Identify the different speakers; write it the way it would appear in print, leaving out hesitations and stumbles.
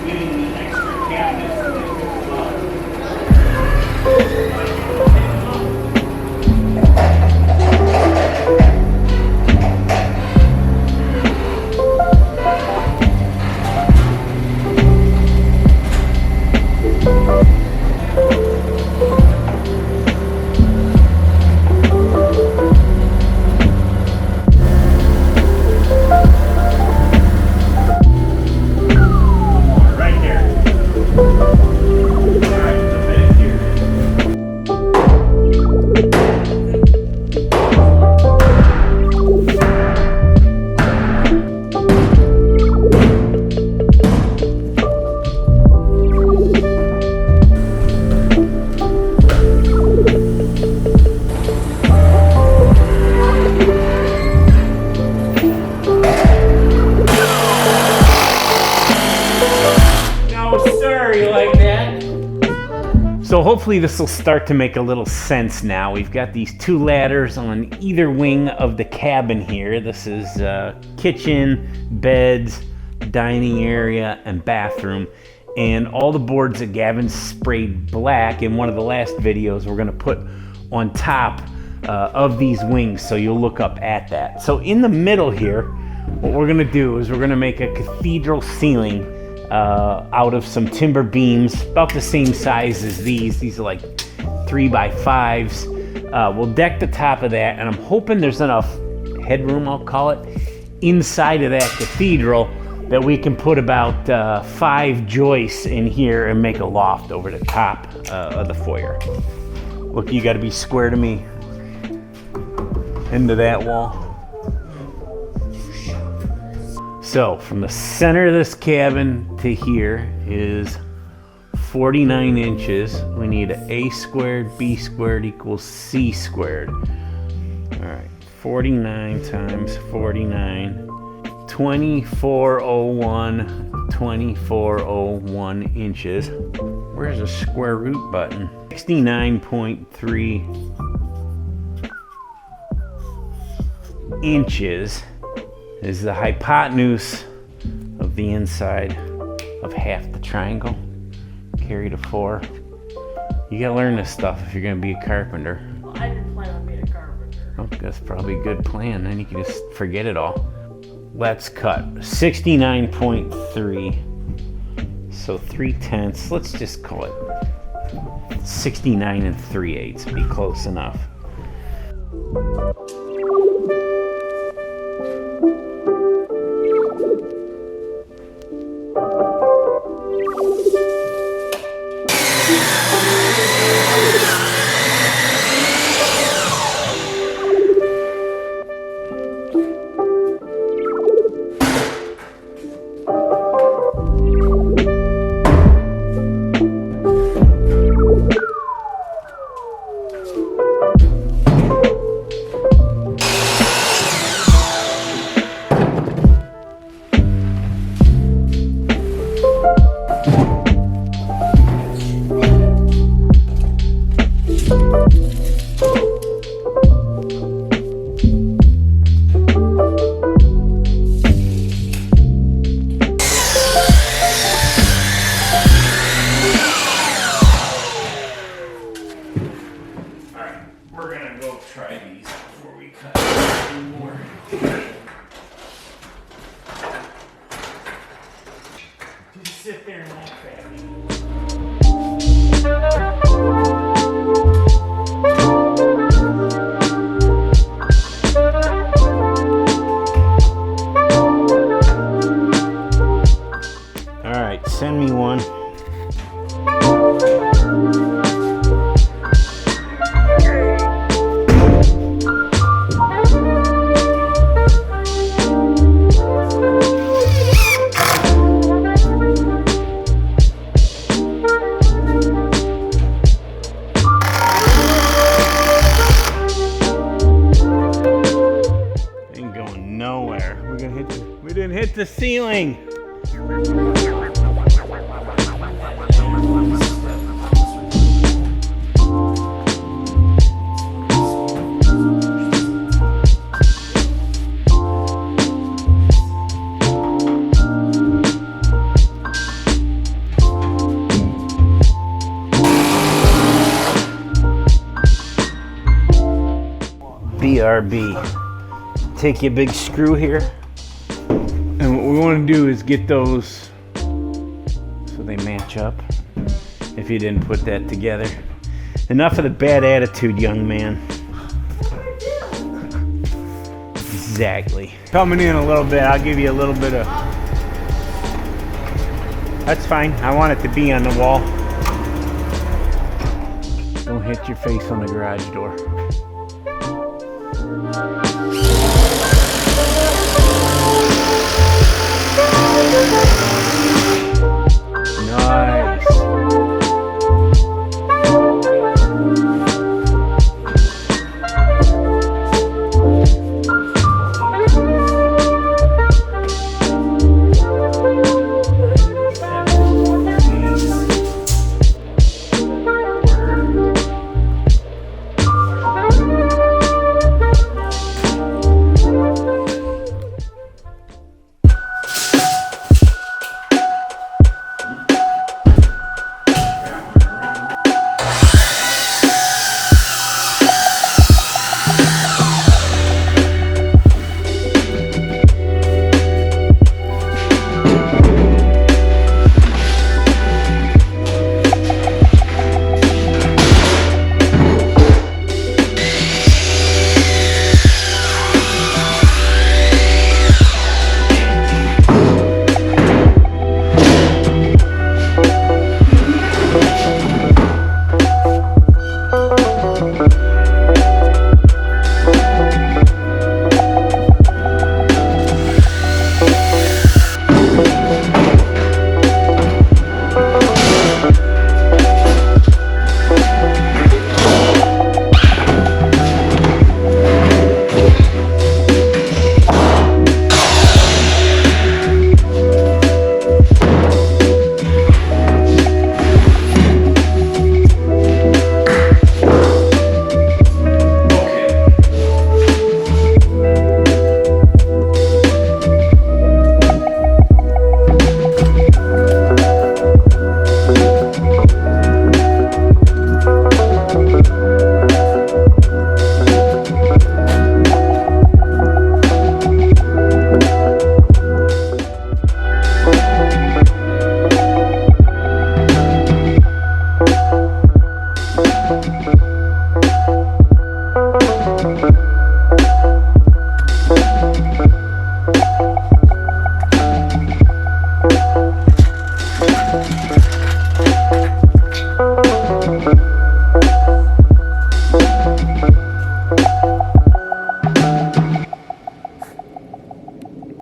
Speaker 1: getting the extra cabinets that they picked up. So hopefully this will start to make a little sense now. We've got these two ladders on either wing of the cabin here. This is kitchen, beds, dining area, and bathroom. And all the boards that Gavin sprayed black in one of the last videos we're gonna put on top of these wings, so you'll look up at that. So in the middle here, what we're gonna do is we're gonna make a cathedral ceiling out of some timber beams, about the same size as these. These are like 3x5s. We'll deck the top of that, and I'm hoping there's enough headroom, I'll call it, inside of that cathedral that we can put about 5 joists in here and make a loft over the top of the foyer. Look, you gotta be square to me into that wall. So from the center of this cabin to here is 49 inches. We need A squared, B squared equals C squared. All right, 49 times 49, 2401, 2401 inches. Where's the square root button? 69.3 inches is the hypotenuse of the inside of half the triangle. Carry to 4. You gotta learn this stuff if you're gonna be a carpenter.
Speaker 2: Well, I didn't plan on being a carpenter.
Speaker 1: Oh, that's probably a good plan. Then you can just forget it all. Let's cut 69.3. So 3/10. Let's just call it 69 3/8. Be close enough. Sit there and laugh at me. All right, send me one. We didn't hit the ceiling. BRB. Take your big screw here. And what we want to do is get those so they match up. If you didn't put that together. Enough of the bad attitude, young man. Exactly. Coming in a little bit, I'll give you a little bit of... That's fine. I want it to be on the wall. Don't hit your face on the garage door. Nice.